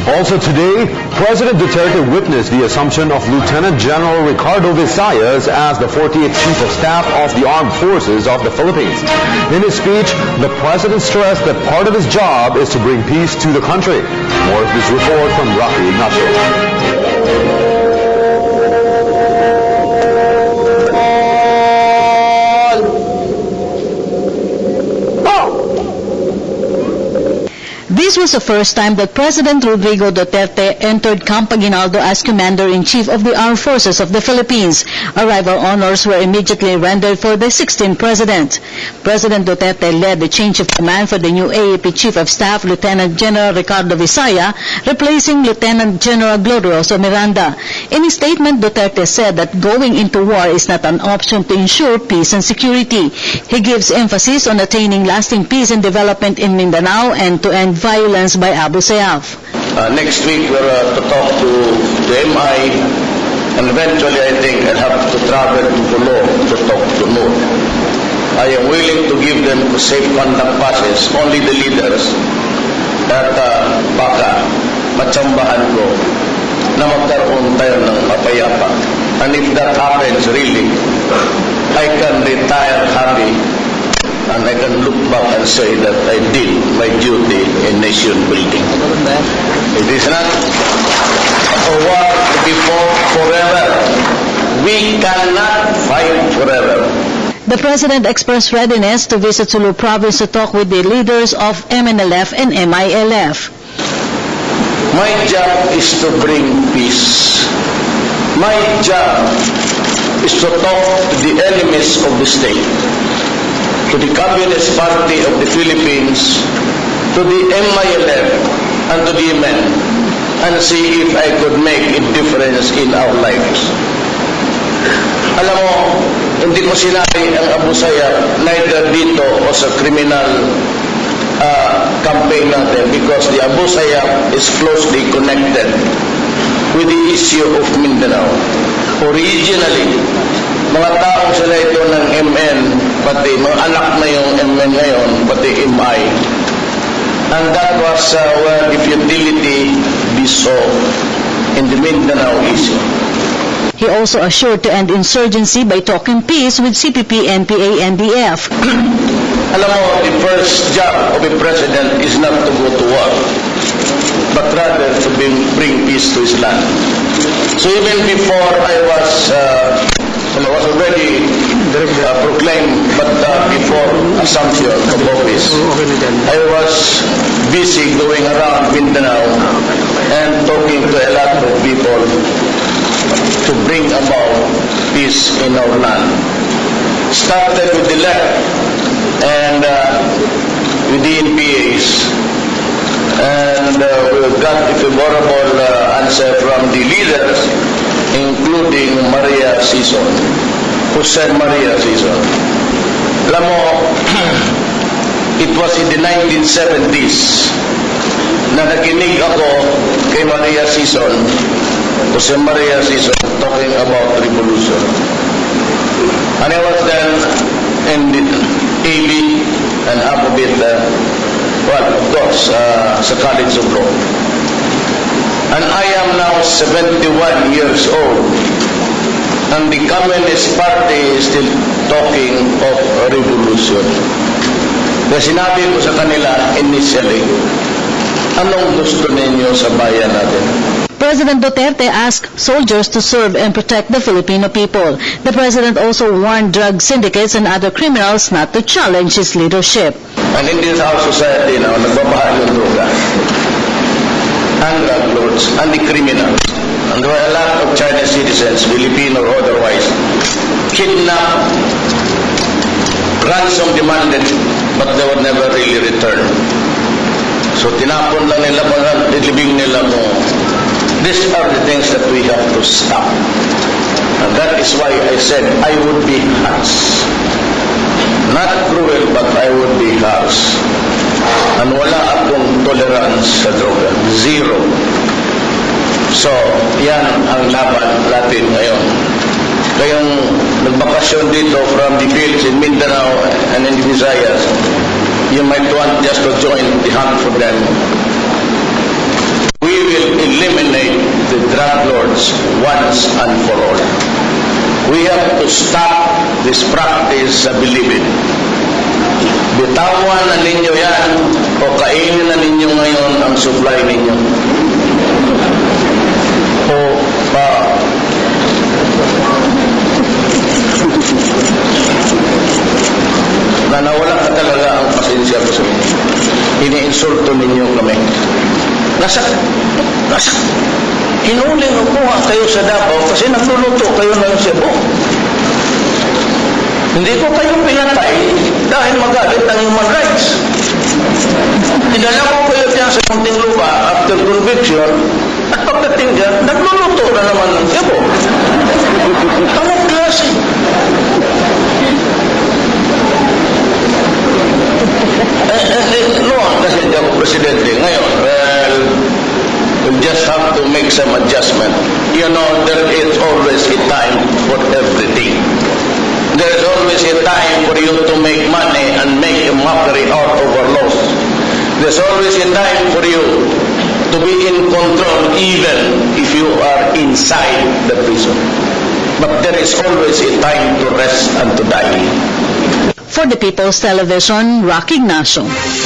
Also today, President Duterte witnessed the assumption of Lieutenant General Ricardo Visayas as the 48th Chief of Staff of the Armed Forces of the Philippines. In his speech, the President stressed that part of his job is to bring peace to the country. More of this report from Rocky Ignacio. This was the first time that President Rodrigo Duterte entered Camp Aguinaldo as Commander-in-Chief of the Armed Forces of the Philippines. Arrival honors were immediately rendered for the 16th President. President Duterte led the change of command for the new AAP Chief of Staff, Lieutenant General Ricardo Visaya, replacing Lieutenant General Glorioso Miranda. In his statement, Duterte said that going into war is not an option to ensure peace and security. He gives emphasis on attaining lasting peace and development in Mindanao and to end violence by Abu Sayyaf. Next week we're to talk to the MI, and eventually I think I'll have to travel to Pulo to talk to Noor. I am willing to give them safe conduct passes, only the leaders, at baka matsambahan ko na magkaroon tayo ng mapayapa. And if that happens really, I can retire happy and I can look back and say that I did my duty in nation building. It is not a war to be fought forever. We cannot fight forever. The President expressed readiness to visit Sulu Province to talk with the leaders of MNLF and MILF. My job is to bring peace. My job is to talk to the enemies of the state, to the Communist Party of the Philippines, to the MILF, and to the MN, and see if I could make a difference in our lives. Alam mo, hindi ko sinabi ang Abu Sayyaf neither dito o sa criminal campaign natin, because the Abu Sayyaf is closely connected with the issue of Mindanao. Originally, mga taong sila ito ng MN, pati mga anak na yung MN ngayon, pati MI. And that was where the futility be solved in the Mindanao issue. He also assured to end insurgency by talking peace with CPP, NPA, NDF. Alam mo, the first job of a president is not to go to war, but rather to bring peace to his land. So even before I was already proclaimed, but before assumption of office, I was busy going around Mindanao and talking to a lot of people to bring about peace in our land. Started with the left and with the NPAs, and we got a favorable answer from the leaders, including Maria Sison, Jose Maria Sison. Alam mo, it was in the 1970s na nakinig ako kay Maria Sison, Jose Maria Sison, talking about revolution. And I was then in the AB and half of it, well, of course, sa College of Law. And I am now 71 years old, and the Communist Party is still talking of revolution. Kaya sinabi ko sa kanila initially, anong gusto ninyo sa bayan natin? President Duterte asked soldiers to serve and protect the Filipino people. The President also warned drug syndicates and other criminals not to challenge his leadership. And in this our society now, nagbabahal yung droga, and drug lords, and the criminals. And there were a lot of Chinese citizens, Filipino or otherwise, kidnapped, ransom demanded, but they were never really returned. So tinapon lang nila, nilibing nila mo. These are the things that we have to stop. And that is why I said I would be harsh. Not cruel, but I would be harsh. And wala akong tolerance sa droga. Zero. So, yan ang laban natin ngayon. Kayong nagbakasyon dito from the fields in Mindanao and in the Visayas, you might want just to join the hunt for them. We will drug lords once and for all. We have to stop this practice sa bilibid. Bitawan na ninyo yan o kainin na ninyo ngayon ang supply ninyo. O na nawala ka talaga ang pasensya ko sa inyo. Ini-insulto ninyo kami. Nasa hinuling ko kayo sa Davao kasi nagluluto kayo ng Cebu. Hindi ko kayo pinatay dahil magalit ng human rights. Dinala ko kayo dyan sa Muntinlupa after conviction at pagdating dyan, nagluluto na naman ng Cebu. Anong klase? Noon kasi hindi ako presidente. Ngayon, well, we'll just have to make some adjustment. You know, there is always a time for everything. There is always a time for you to make money and make a mockery out of our laws. There's always a time for you to be in control even if you are inside the prison. But there is always a time to rest and to die. For the People's Television, Rocky Ignacio.